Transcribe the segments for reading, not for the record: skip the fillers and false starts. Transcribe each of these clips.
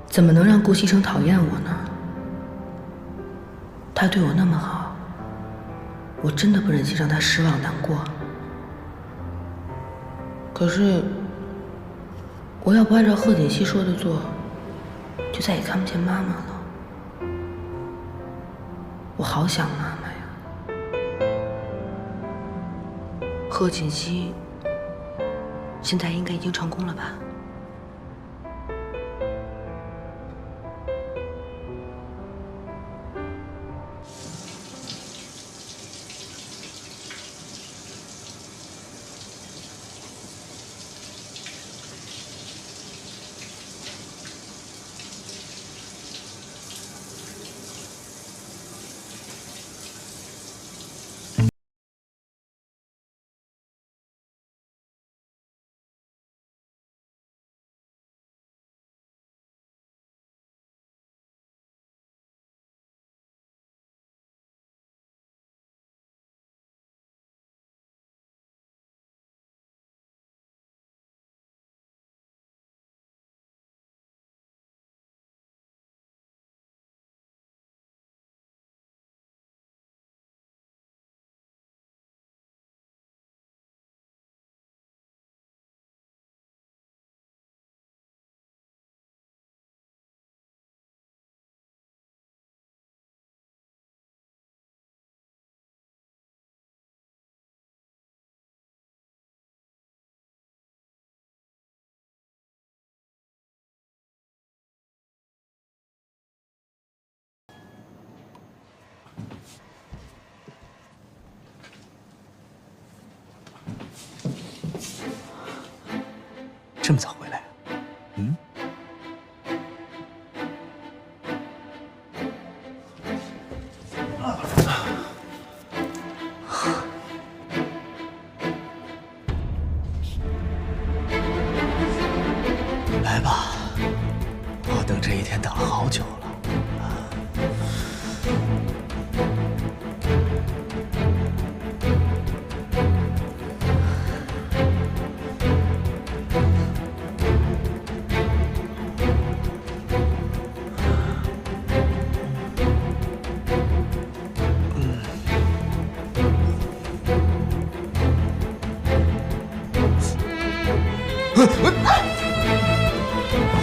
怎么能让顾西城讨厌我呢？他对我那么好，我真的不忍心让他失望难过。可是，我要不按照贺锦熙说的做，就再也看不见妈妈了。我好想妈妈呀！贺锦熙现在应该已经成功了吧？这么早回来？嗯？来吧，我等这一天等了好久了。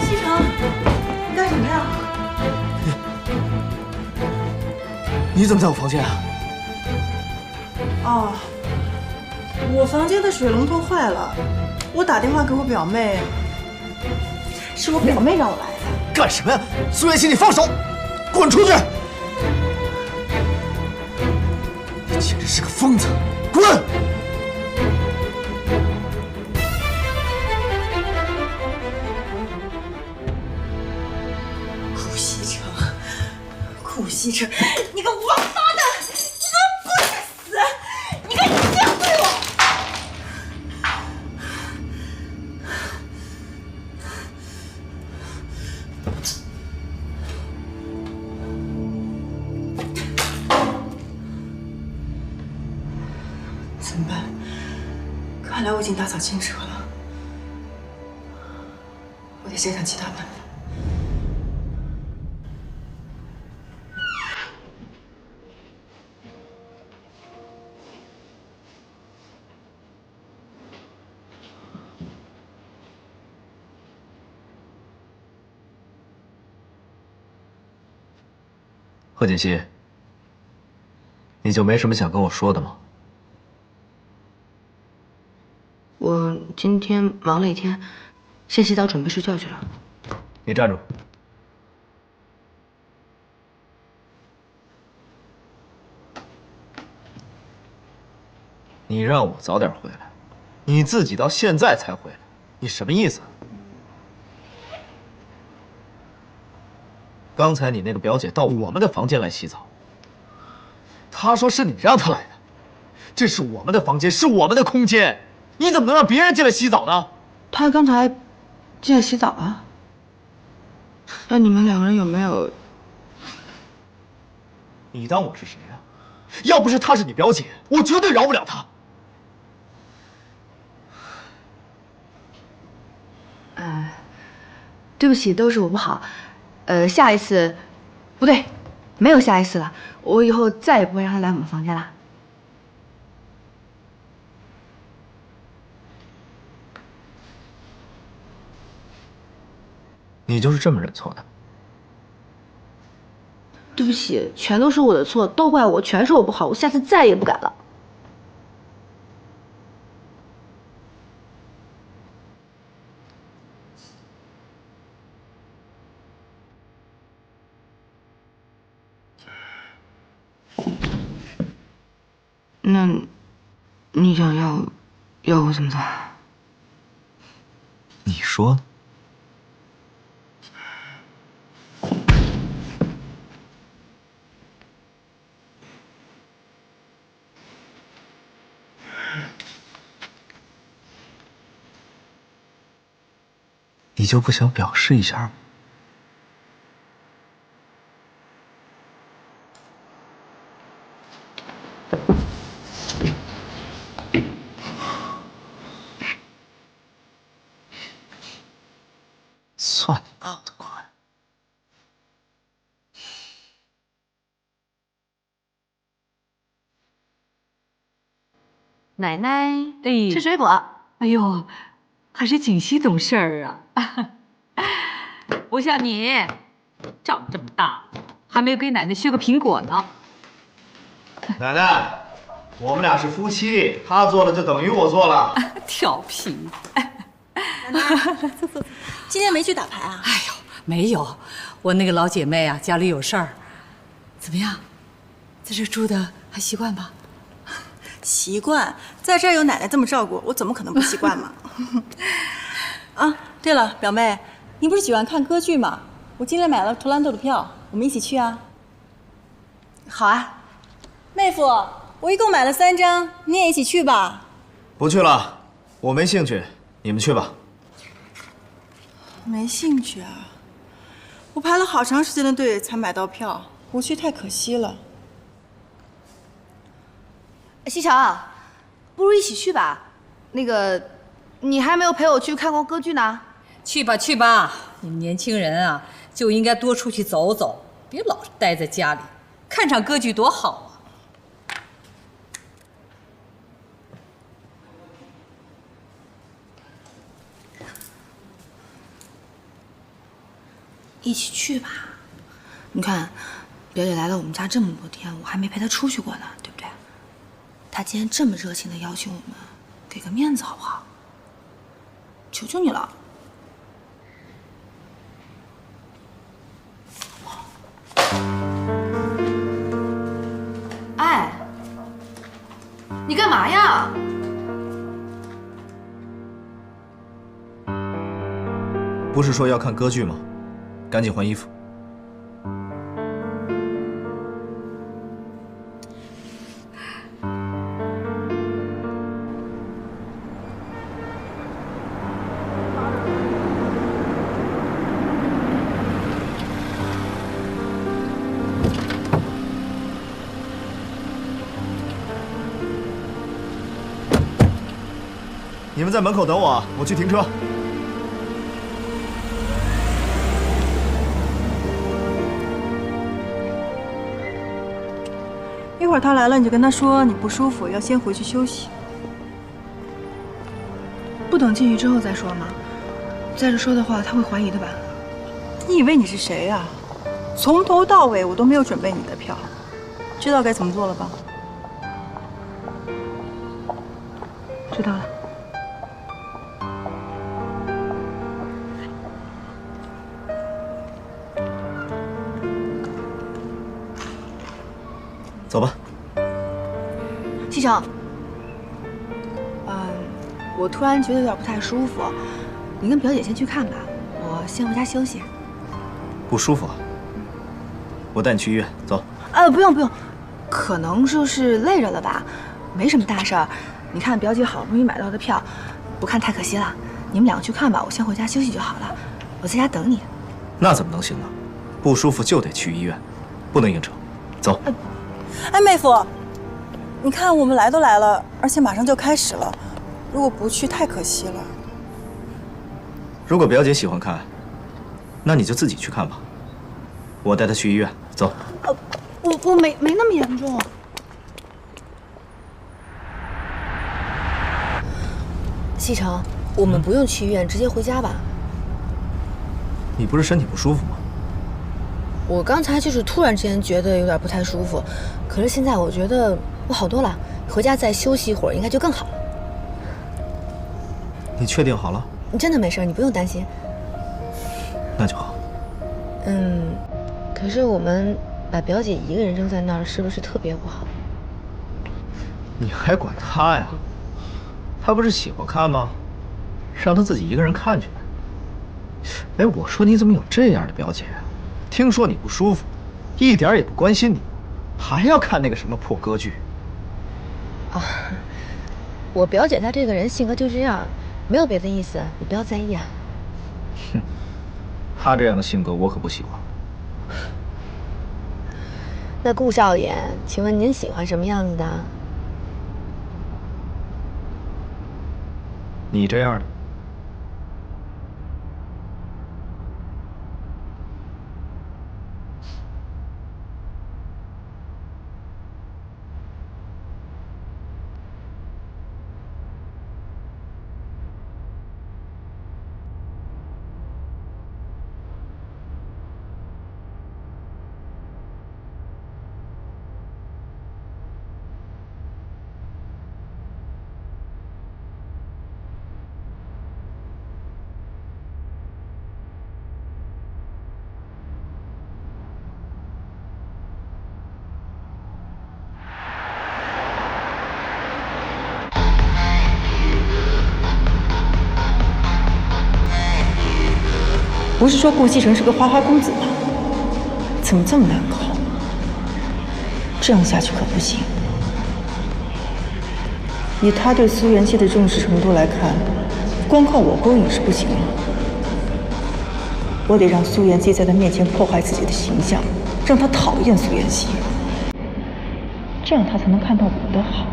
西城，你干什么呀？你怎么在我房间啊？哦，我房间的水龙头坏了，我打电话给我表妹，是我表妹让我来的。干什么呀？苏妍希，你放手！滚出去！你简直是个疯子！滚！顾西城，顾西城，你个王八蛋！你怎么不去死？你敢这样对我？怎么办？看来我已经打草惊蛇了，我得想想其他办法。贺锦熙，你就没什么想跟我说的吗？我今天忙了一天，先洗澡准备睡觉去了。你站住！你让我早点回来，你自己到现在才回来，你什么意思？刚才你那个表姐到我们的房间来洗澡，她说是你让她来的，这是我们的房间，是我们的空间，你怎么能让别人进来洗澡呢？他刚才进来洗澡了。那你们两个人有没有？你当我是谁呀？要不是她是你表姐，我绝对饶不了她。对不起，都是我不好。下一次，不对，没有下一次了。我以后再也不会让他来我们房间了。你就是这么认错的？对不起，全都是我的错，都怪我，全是我不好，我下次再也不敢了。那，你想要我怎么做？你说呢？你就不想表示一下吗？算你闹得快。奶奶，哎，吃水果。哎呦，还是锦溪懂事儿啊，不像你，长这么大还没有给奶奶削个苹果呢。奶奶，我们俩是夫妻，他做了就等于我做了。调皮。坐。今天没去打牌啊？哎呦，没有，我那个老姐妹啊，家里有事儿。怎么样，在这住的还习惯吧？习惯，在这儿有奶奶这么照顾，我怎么可能不习惯嘛？啊，对了，表妹，你不是喜欢看歌剧吗？我今天买了图兰朵的票，我们一起去啊。好啊。妹夫，我一共买了3张，你也一起去吧。不去了，我没兴趣，你们去吧。没兴趣啊？我排了好长时间的队才买到票，不去太可惜了。西桥，不如一起去吧。那个，你还没有陪我去看过歌剧呢。去吧去吧，你们年轻人啊，就应该多出去走走，别老是待在家里。看场歌剧多好啊！一起去吧。你看，表姐来了我们家这么多天，我还没陪她出去过呢，对不对？她今天这么热情的邀请我们，给个面子好不好？求求你了。哎，你干嘛呀？不是说要看歌剧吗？赶紧换衣服。你们在门口等我，我去停车。一会儿他来了，你就跟他说你不舒服，要先回去休息。不等进去之后再说吗？再这说的话，他会怀疑的吧？你以为你是谁呀？从头到尾我都没有准备你的票，知道该怎么做了吧？知道了。走吧。西城，我突然觉得有点不太舒服，你跟表姐先去看吧，我先回家休息。不舒服啊？我带你去医院，走。不用不用，可能就是累着了吧，没什么大事儿。你看表姐好不容易买到的票，不看太可惜了。你们两个去看吧，我先回家休息就好了，我在家等你。那怎么能行呢？不舒服就得去医院，不能硬撑。走。哎，妹夫，你看我们来都来了，而且马上就开始了，如果不去太可惜了。如果表姐喜欢看，那你就自己去看吧。我带他去医院，走。我没那么严重。西城，我们不用去医院，直接回家吧。你不是身体不舒服吗？我刚才就是突然之间觉得有点不太舒服，可是现在我觉得我好多了，回家再休息一会儿应该就更好了。你确定好了？你真的没事，你不用担心。那就好。可是我们把表姐一个人扔在那儿，是不是特别不好？你还管他呀？他不是喜欢看吗？让他自己一个人看去。哎，我说你怎么有这样的表姐啊？听说你不舒服，一点也不关心你，还要看那个什么破歌剧。啊，我表姐她这个人性格就这样，没有别的意思，你不要在意啊。哼，她这样的性格我可不喜欢。那顾少爷，请问您喜欢什么样子的？你这样的。不是说顾西城是个花花公子吗？怎么这么难搞？这样下去可不行。以他对苏元熙的重视程度来看，光靠我勾引是不行的。我得让苏元熙在他面前破坏自己的形象，让他讨厌苏元熙，这样他才能看到我的好。